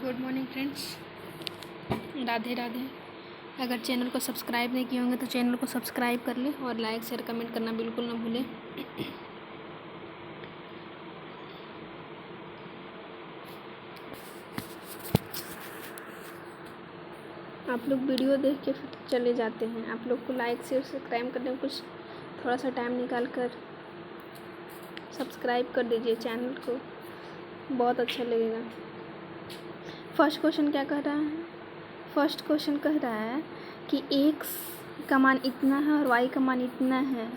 Good morning friends, Radhe Radhe. अगर channel को subscribe नहीं किए होंगे तो चैनल को सब्सक्राइब कर लें और लाइक शेयर कमेंट करना बिल्कुल ना भूलें। आप लोग वीडियो देख के फिर चले जाते हैं। आप लोग को लाइक शेयर सब्सक्राइब करने में कुछ थोड़ा सा टाइम निकाल कर सब्सक्राइब कर दीजिए चैनल को, बहुत अच्छा लगेगा। फर्स्ट क्वेश्चन क्या कह रहा है? फर्स्ट क्वेश्चन कह रहा है कि x का मान इतना है और y का मान इतना है।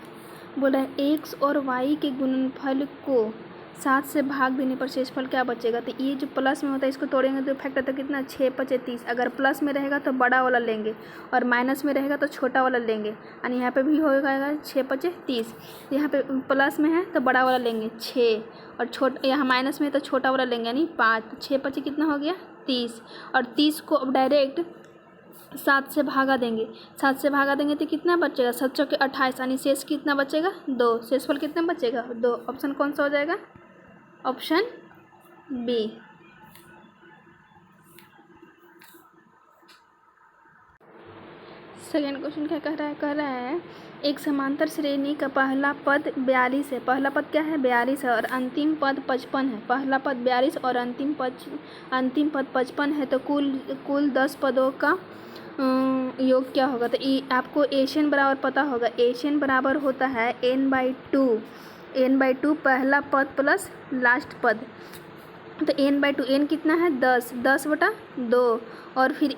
बोला है x और y के गुणनफल को 7 से भाग देने पर शेषफल क्या बचेगा। तो ये जो प्लस में होता है इसको तोड़ेंगे तो फैक्टर तो कितना 6 × 30। अगर प्लस में रहेगा तो बड़ा वाला लेंगे और माइनस में रहेगा तो छोटा वाला लेंगे। और यहाँ पे भी होगा 6 × 30। यहाँ पे प्लस में है तो बड़ा वाला लेंगे 6 और यहाँ माइनस में है तो छोटा वाला लेंगे यानी 5। 6 × 5 कितना हो गया 30। और 30 को अब डायरेक्ट 7 से भागा देंगे। 7 से भागा देंगे तो कितना बचेगा 7 × 4 = 28 यानी शेष कितना बचेगा 2। शेषफल कितना बचेगा 2। ऑप्शन कौन सा हो जाएगा? Option B. सेकेंड क्वेश्चन क्या कह रहा है एक समांतर श्रेणी का पहला पद 42 है। पहला पद क्या है 42 है और अंतिम पद 55 है। पहला पद 42 और अंतिम पद 55 है तो कुल 10 पदों का योग क्या होगा। तो आपको एशियन बराबर पता होगा। एशियन बराबर होता है n/2 पहला पद प्लस लास्ट पद। तो n/2 n कितना है 10/2 और फिर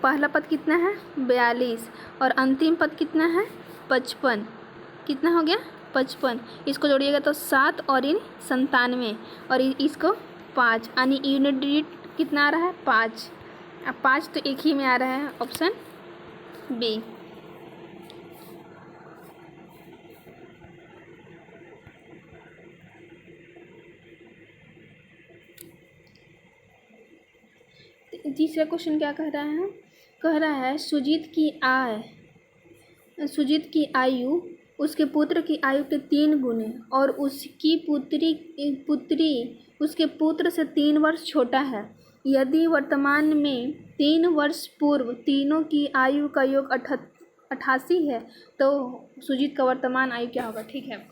पहला पद कितना है 42 और अंतिम पद कितना है 55। कितना हो गया 55। इसको जोड़िएगा तो 7 और 97 और इसको 5 यानी यूनिट डिजिट कितना आ रहा है 5। अब 5 तो एक ही में आ रहा है ऑप्शन बी। तीसरा क्वेश्चन क्या कह रहा है सुजीत की आयु उसके पुत्र की आयु के 3 गुने और उसकी पुत्री उसके पुत्र से 3 वर्ष छोटा है। यदि वर्तमान में 3 वर्ष पूर्व तीनों की आयु का योग 88 है तो सुजीत का वर्तमान आयु क्या होगा। ठीक है,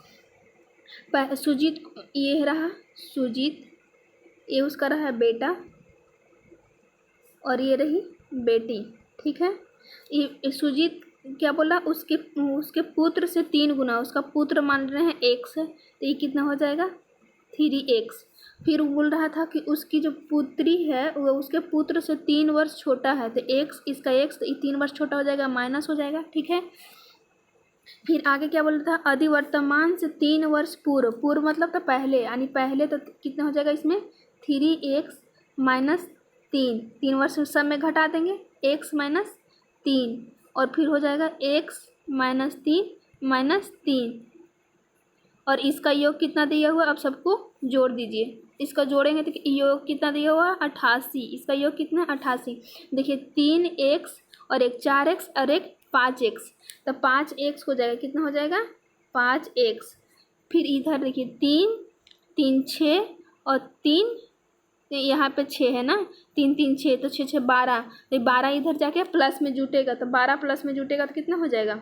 सुजीत ये रहा सुजीत, ये उसका रहा बेटा और ये रही बेटी। ठीक है, ये सुजीत क्या बोला उसके पुत्र से 3 गुना, उसका पुत्र मान रहे हैं x है तो ये कितना हो जाएगा 3x। फिर वो बोल रहा था कि उसकी जो पुत्री है वो उसके पुत्र से 3 वर्ष छोटा है तो x इसका x तो ये 3 वर्ष छोटा हो जाएगा माइनस हो जाएगा। ठीक है, फिर आगे क्या बोल रहा था अधिवर्तमान से 3 वर्ष पूर्व मतलब तो पहले यानी पहले तो कितना हो जाएगा इसमें 3x - 3 वर्ष सब में घटा देंगे x - 3 और फिर हो जाएगा x - 3 और इसका योग कितना दिया हुआ अब सबको जोड़ दीजिए। इसका जोड़ेंगे तो योग कितना दिया हुआ 88। इसका योग कितना 88। देखिए 3x और एक 4x और एक 5x तो 5x हो जाएगा कितना हो जाएगा 5x। फिर इधर देखिए 3 6 और 3 यहाँ पे 6 है ना 3 3 6 तो 6 6 12 तो 12 इधर जाके प्लस में जुटेगा तो 12 प्लस में जुटेगा तो कितना हो जाएगा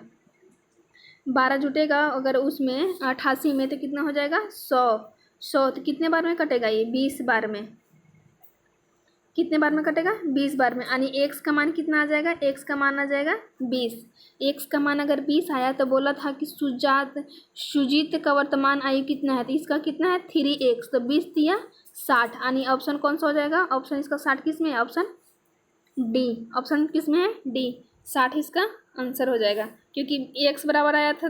12 जुटेगा। अगर उसमें 88 में तो कितना हो जाएगा 100 तो कितने बार में कटेगा ये 20 बार में। कितने बार में कटेगा 20 बार में यानी x का मान कितना आ जाएगा x का मान आ जाएगा 20। x का मान अगर 20 आया तो बोला था कि सुजीत का वर्तमान आयु कितना है तो इसका कितना है 3x तो 20 दिया 60 यानी ऑप्शन कौन सा हो जाएगा ऑप्शन इसका 60 किस में है ऑप्शन डी। ऑप्शन किस में है डी 60 इसका आंसर हो जाएगा क्योंकि x बराबर आया था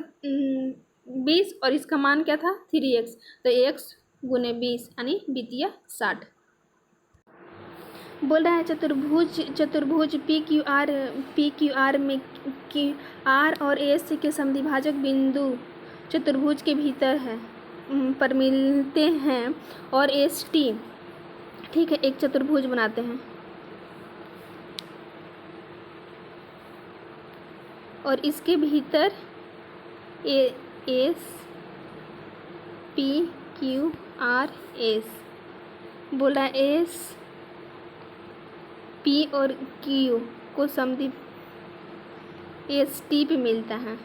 20 और इसका मान क्या था 3x तो x × 20 यानी द्वितीय 60। बोल रहा है चतुर्भुज PQR में R और S के समद्विभाजक बिंदु चतुर्भुज के भीतर है पर मिलते हैं और ST ठीक है एक चतुर्भुज बनाते हैं और इसके भीतर S PQRS बोला S पी और क्यू को समद्वीप एस टी पे मिलता है,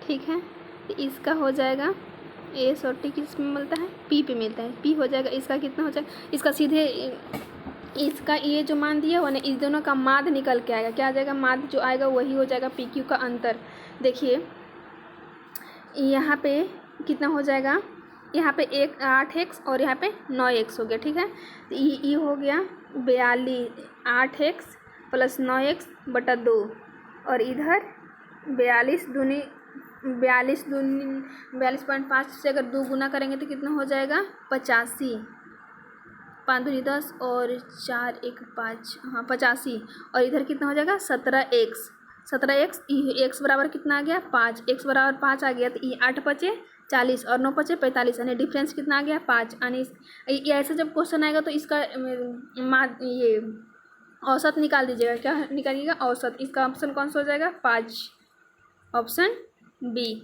ठीक है। तो इसका हो जाएगा एस और टी किस में मिलता है, पी पे मिलता है, पी हो जाएगा। इसका कितना हो जाएगा, इसका सीधे इसका ये जो मान दिया हुआ ना, इस दोनों का माध्य निकल के आएगा। क्या आ जाएगा, माध्य जो आएगा वही हो जाएगा पी क्यू का अंतर। देखिए यहाँ पे कितना हो जाएगा, यहाँ पे 8x और यहाँ पे 9x हो गया, ठीक है। तो ये हो गया 8x प्लस 9x बटा 2, और इधर 42.5 से अगर 2 गुना करेंगे तो कितना हो जाएगा 85, 5 दूनी 10 और 4 1 5, हाँ 85। और इधर कितना हो जाएगा 17x, x बराबर कितना आ गया 5, x बराबर 5 आ गया। तो ये 8 बचे 40 और 9 बचे 45, यानी डिफरेंस कितना आ गया 5। यानी ऐसा जब क्वेश्चन आएगा तो इसका ये औसत निकाल दीजिएगा। क्या निकालिएगा, औसत। इसका ऑप्शन कौन सा हो जाएगा 5, ऑप्शन बी।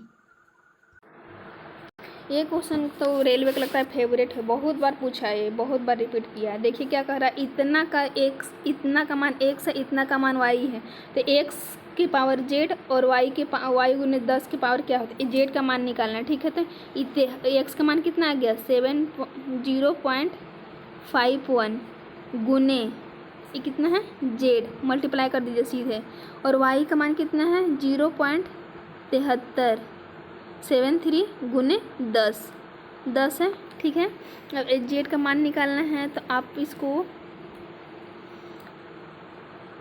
ये क्वेश्चन तो रेलवे का लगता है फेवरेट है, बहुत बार पूछा है, बहुत बार रिपीट किया है। देखिए क्या कह रहा है, इतना का x, इतना का मान x है, इतना का मान y है। तो x की पावर z और y गुने 10 की पावर क्या होता है, z का मान निकालना है, ठीक है। तो x का मान कितना आ गया 0.51 गुने ये कितना है z, मल्टीप्लाई कर दीजिए सीधे। और y का मान कितना है 0.73 गुने 10 है, ठीक है। अब z का मान निकालना है तो आप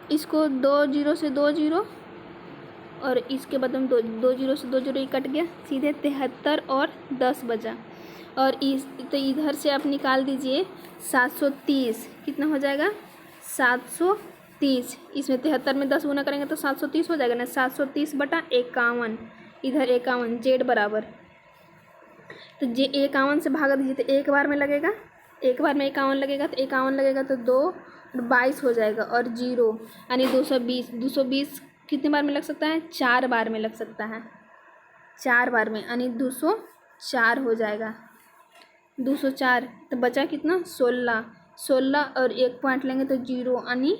इसको 2 0 से 2 0 और इसके बाद में 2 0 से 2 0 कट गया, सीधे 73 और 10 बचा। और तो इधर से आप निकाल दीजिए 730, कितना हो जाएगा 730। इसमें 73 में 10 गुना करेंगे तो 730 हो जाएगा ना, 730 बटा 51, इधर 51 जेड बराबर। तो 51 से भागा दीजिए तो एक बार में लगेगा, एक बार में 51 लगेगा, तो 51 लगेगा तो 2 22 हो जाएगा और 0, यानी 220 कितने बार में लग सकता है 4 बार में लग सकता है, 4 बार में, यानी 204 हो जाएगा। 204 तो बचा कितना 16 और 1 पॉइंट लेंगे तो 0, यानी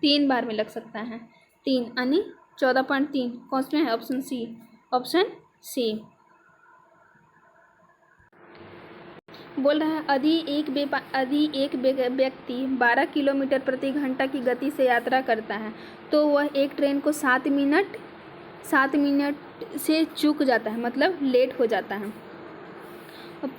3 बार में लग सकता है, 3 यानी 14.3। कौन सा है, ऑप्शन सी। बोल रहा है यदि एक व्यक्ति 12 किलोमीटर प्रति घंटा की गति से यात्रा करता है तो वह एक ट्रेन को 7 मिनट से चूक जाता है, मतलब लेट हो जाता है।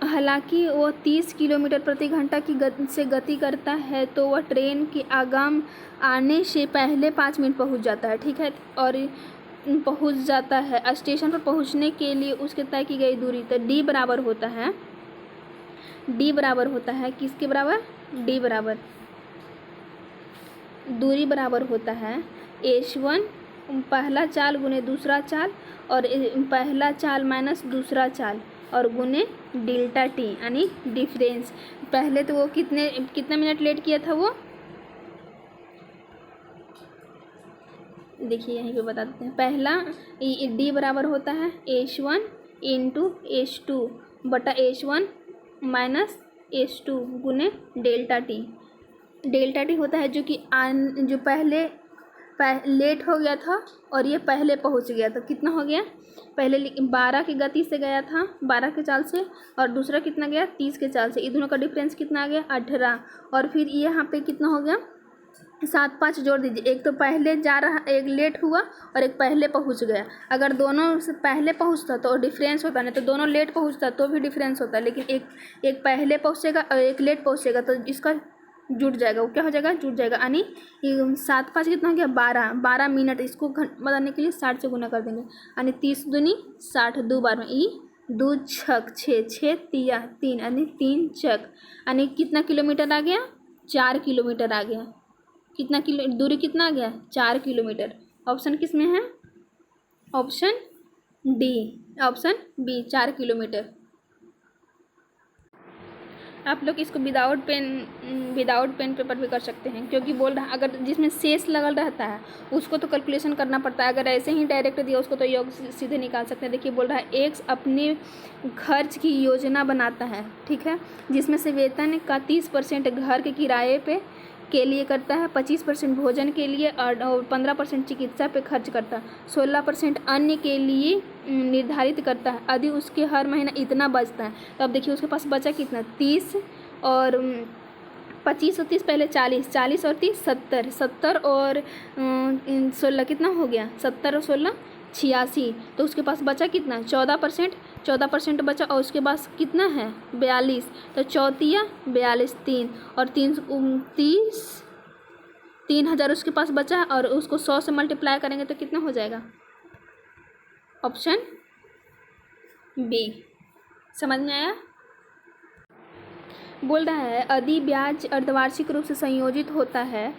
हालांकि वो 30 किलोमीटर प्रति घंटा की गति करता है तो वह ट्रेन के आगम आने से पहले 5 मिनट पहुंच जाता है, ठीक है। और पहुंच जाता है स्टेशन पर पहुंचने के लिए उसके तय की गई दूरी। तो डी बराबर होता है किसके बराबर, डी बराबर, दूरी बराबर होता है h1 पहला चाल गुने दूसरा चाल, और पहला चाल माइनस दूसरा चाल और गुने डेल्टा टी, यानी डिफरेंस। पहले तो वो कितना मिनट लेट किया था, वो देखिए यहीं पे बता देते हैं। पहला डी बराबर होता है h1 इंटू h2 बटा h1 माइनस h2 गुने डेल्टा टी। डेल्टा टी होता है जो पहले लेट हो गया था और ये पहले पहुंच गया, तो कितना हो गया, पहले 12 की गति से गया था 12 के चाल से, और दूसरा कितना गया 30 के चाल से। इन दोनों का डिफरेंस कितना आ गया 18। और फिर ये यहाँ पे कितना हो गया 7 5 जोड़ दीजिए, एक तो पहले जा रहा, एक लेट हुआ और एक पहले पहुंच गया। अगर दोनों से पहले पहुंचता तो डिफरेंस होता, नहीं तो दोनों लेट पहुंचता तो भी डिफरेंस होता। लेकिन एक पहले पहुंचेगा और एक लेट पहुंचेगा तो इसका जुट जाएगा, वो क्या हो जाएगा जुट जाएगा। यानी 7 5 कितना हो गया 12 मिनट। इसको बताने के लिए 60 से गुना कर देंगे, यानी 30 दूनी 60, 2 बार में 2 छक 6 3, यानी 3 चक, यानी कितना किलोमीटर आ गया 4 किलोमीटर आ गया। कितना दूरी कितना आ गया 4 किलोमीटर। ऑप्शन किस में है, option D, option B 4 kilometre. आप लोग इसको विदाउट पेन पेपर भी कर सकते हैं, क्योंकि बोल रहा अगर जिसमें शेष लगल रहता है उसको तो कैलकुलेशन करना पड़ता है, अगर ऐसे ही डायरेक्ट दिया उसको तो योग सीधे निकाल सकते हैं। देखिए बोल रहा है एक अपने खर्च की योजना बनाता है, ठीक है, जिसमें से वेतन का 30% घर के किराए पे के लिए करता है, 25% भोजन के लिए और 15% चिकित्सा पे खर्च करता है, 16% अन्य के लिए निर्धारित करता है। यदि उसके हर महीना इतना बचता है तो अब देखिए उसके पास बचा कितना, 30 और 25 और 30 पहले 40, 40 और 30 70, 70 और 16 कितना हो गया, 70 और 16 86। तो उसके पास बचा कितना, 14%, 14% बचा और उसके पास कितना है 42। तो 34 42 3 और 3,000 उसके पास बचा और उसको 100 से मल्टीप्लाई करेंगे तो कितना हो जाएगा, ऑप्शन बी। समझ में आया। बोल रहा है यदि ब्याज अर्धवार्षिक रूप से संयोजित होता है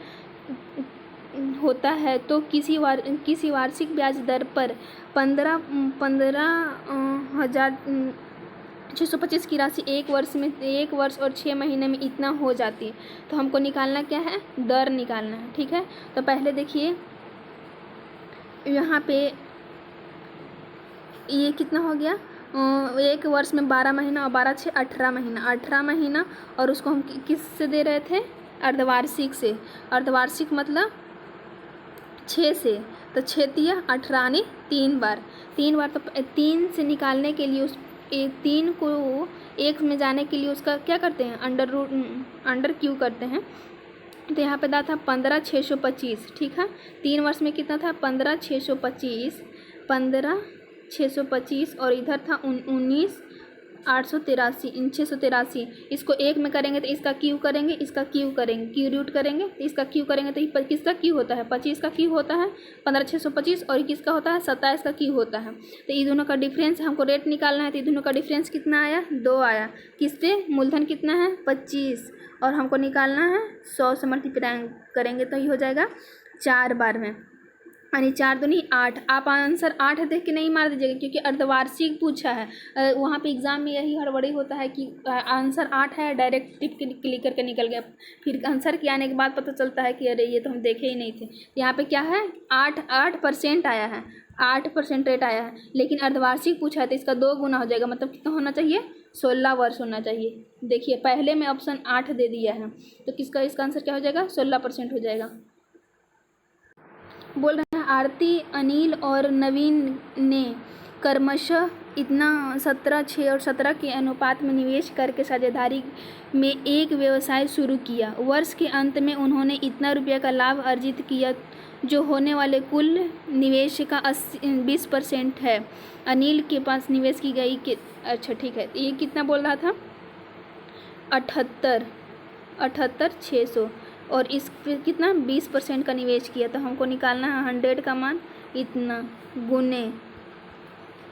तो किसी वार्षिक ब्याज दर पर 15,625 की राशि एक वर्ष और 6 महीने में इतना हो जाती है। तो हमको निकालना क्या है, दर निकालना है। ठीक है, तो पहले देखिए यहाँ पे ये कितना हो गया, एक वर्ष में 12 महीना और 12 6 18 महीना, 18 महीना और उसको हम किस से दे रहे थे, अर्धवार्षिक से। अर्धवार्षिक मतलब 6 से, तो 6 तिया 18 यानी 3 बार। तो 3 से निकालने के लिए उस 3 को 1 में जाने के लिए उसका क्या करते हैं, अंडर क्यू करते हैं। तो यहाँ पे दा था 15,625। ठीक है, 3 वर्ष में कितना था, 15,625 और इधर था 19,683। इसको 1 में करेंगे तो इसका क्यू करेंगे, इसका क्यू करेंगे, क्यू रूट करेंगे तो इसका क्यू करेंगे तो किसका क्यू होता है, 25 का क्यू होता है 15,625 और किसका होता है 27 का क्यू होता है। तो ये दोनों का डिफरेंस हमको रेट निकालना है। तो ये दोनों का डिफरेंस कितना आया, 2 आया। किससे, मूलधन कितना है 25 और हमको निकालना है 100 से मल्टीप्लाई करेंगे तो ये हो जाएगा 4 बार में, यानी 4 दूनी 8। आप आंसर 8 देख के नहीं मार दीजिएगा क्योंकि अर्धवार्षिक पूछा है। वहाँ पे एग्जाम में यही हड़बड़ी होता है कि आंसर 8 है, डायरेक्ट टिक क्लिक करके निकल गया, फिर आंसर के आने के बाद पता चलता है कि अरे ये तो हम देखे ही नहीं थे। यहाँ पे क्या है, 8% आया है, 8% रेट आया है, लेकिन अर्धवार्षिक पूछा है तो इसका 2 गुना हो जाएगा, मतलब कितना होना चाहिए, 16 वर्ष होना चाहिए। देखिए पहले में ऑप्शन 8 दे दिया है तो किसका, इसका आंसर क्या हो जाएगा, 16% हो जाएगा। बोल रहे हैं आरती, अनिल और नवीन ने क्रमशः इतना 17, 6 और 17 के अनुपात में निवेश करके साझेदारी में एक व्यवसाय शुरू किया। वर्ष के अंत में उन्होंने इतना रुपया का लाभ अर्जित किया जो होने वाले कुल निवेश का 20% है। अनिल के पास निवेश की गई कि अच्छा ठीक है, ये कितना बोल रहा था, 78,600 और इस पे कितना 20% का निवेश किया। तो हमको निकालना है 100 का मान इतना गुने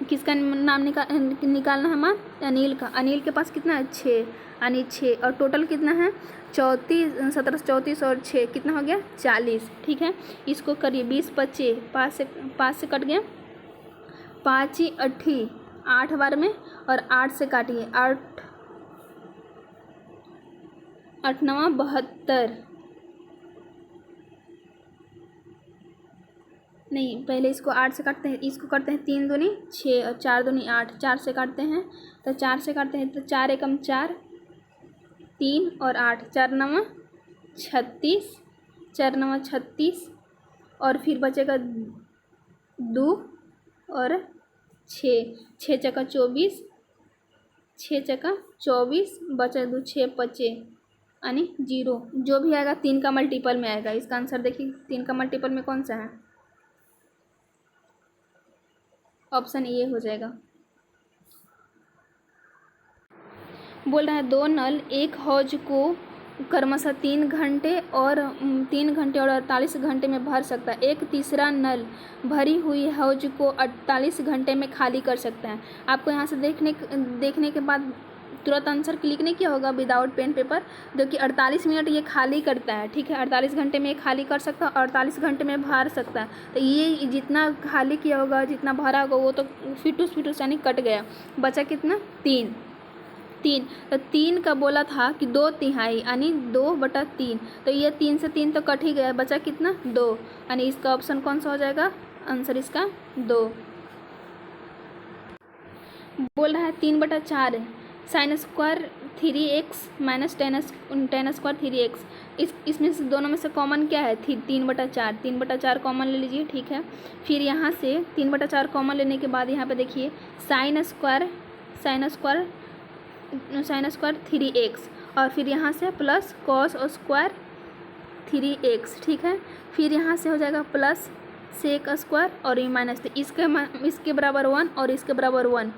किसका नाम निकालना है मान, अनिल का। अनिल के पास कितना है 6 यानी 6 और टोटल कितना है 34, 17 34 और 6 कितना हो गया 40। ठीक है, इसको करिए 20 25 5 से कट गया, 5 8 8 बार में और 8 से काटिए 8 8 9 72 नहीं, पहले इसको 8 से काटते हैं, इसको करते हैं 3 दूनी 6 और 4 दूनी 8, 4 से काटते हैं तो 4 से काटते हैं तो 4 एकम 4 3 और 8 4 9 36, 4 9 36 और फिर बचेगा 2 और 6 6 चक्का 24, 6 चक्का 24 बचा 2 6 बचे यानी 0। जो भी आएगा 3 का मल्टीपल में आएगा। इसका आंसर देखिए 3 का मल्टीपल में कौन सा है, ऑप्शन ए हो जाएगा। बोल रहा है 2 नल एक हौज को क्रमशः 3 घंटे और 48 घंटे में भर सकता है। एक तीसरा नल भरी हुई हौज को 48 घंटे में खाली कर सकता है। आपको यहाँ से देखने के बाद तुरंत आंसर क्लिक नहीं किया होगा विदाउट पेन पेपर, जो कि 48 मिनट ये खाली करता है। ठीक है, 48 घंटे में ये खाली कर सकता है और 48 घंटे में भर सकता है। तो ये जितना खाली किया होगा, जितना भरा होगा वो तो फिटूस यानी कट गया, बचा कितना 3। तो 3 का बोला था कि 2/3 यानी 2/3, तो ये 3 से 3 तो कट ही गया, बचा कितना 2 यानी इसका ऑप्शन कौन सा हो जाएगा, आंसर इसका 2। बोल रहा है 3/4 sine square 3x minus ten square 3x। इसमें से दोनों में से कॉमन क्या है? 3/4। 3/4 कॉमन ले लीजिए, ठीक है। फिर यहाँ से 3/4 कॉमन लेने के बाद यहाँ पे देखिए साइन स्क्वायर 3x, और फिर यहाँ से प्लस कॉस स्क्वायर 3x, ठीक है। फिर यहाँ से हो जाएगा प्लस सेक स्क्वायर और ये माइनस, तो इसके बराबर 1 और इसके बराबर 1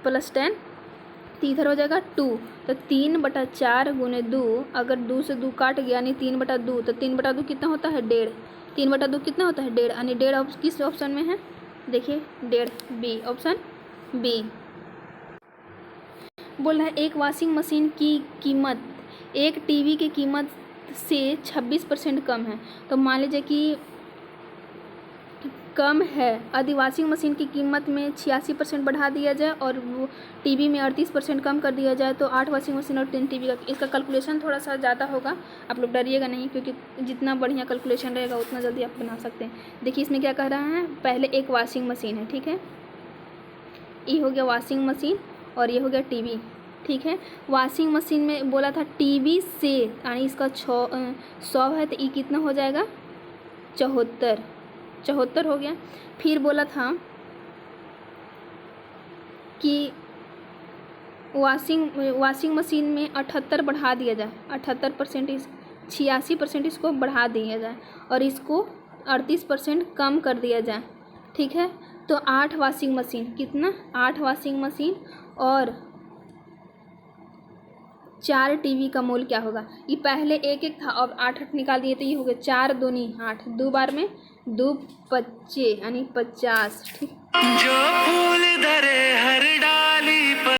प्लस 10, तो इधर हो जाएगा 2। तो 3/4 गुने 2, अगर 2 से 2 काट गया यानी 3/2, तो 3/2 कितना होता है? 1.5। 3/2 कितना होता है? 1.5, यानी 1.5 किस ऑप्शन में है? देखिए 1.5 बी, ऑप्शन बी। बोल रहा है एक वॉशिंग मशीन की कीमत एक टीवी की कीमत से 26% कम है। तो मान लीजिए कि कम है, यदि वॉशिंग मशीन की कीमत में 86% बढ़ा दिया जाए और वो टीवी में 38% कम कर दिया जाए तो 8 वॉशिंग मशीन और 3 टीवी का, इसका कैलकुलेशन थोड़ा सा ज़्यादा होगा। आप लोग डरिएगा नहीं, क्योंकि जितना बढ़िया कैलकुलेशन रहेगा उतना जल्दी आप बना सकते हैं। देखिए इसमें क्या कह रहा है, पहले एक वॉशिंग मशीन है, ठीक है। ये हो गया वॉशिंग मशीन और ये हो गया टीवी, ठीक है। वॉशिंग मशीन में बोला था टीवी से, यानी इसका 100 है तो ये कितना हो जाएगा? 74 हो गया। फिर बोला था कि वॉशिंग मशीन में 78 बढ़ा दिया जाए, 78% 86% इसको बढ़ा दिया जाए और इसको 38% कम कर दिया जाए, ठीक है। तो 8 वॉशिंग मशीन, कितना? 8 वॉशिंग मशीन और 4 टीवी का मूल्य क्या होगा? ये पहले एक था और 8 निकाल दिए तो ये हो गया 4 दूनी 8, 2 बार में 2 25 यानी 50, ठीक। जो फूल धरे हर डाली पर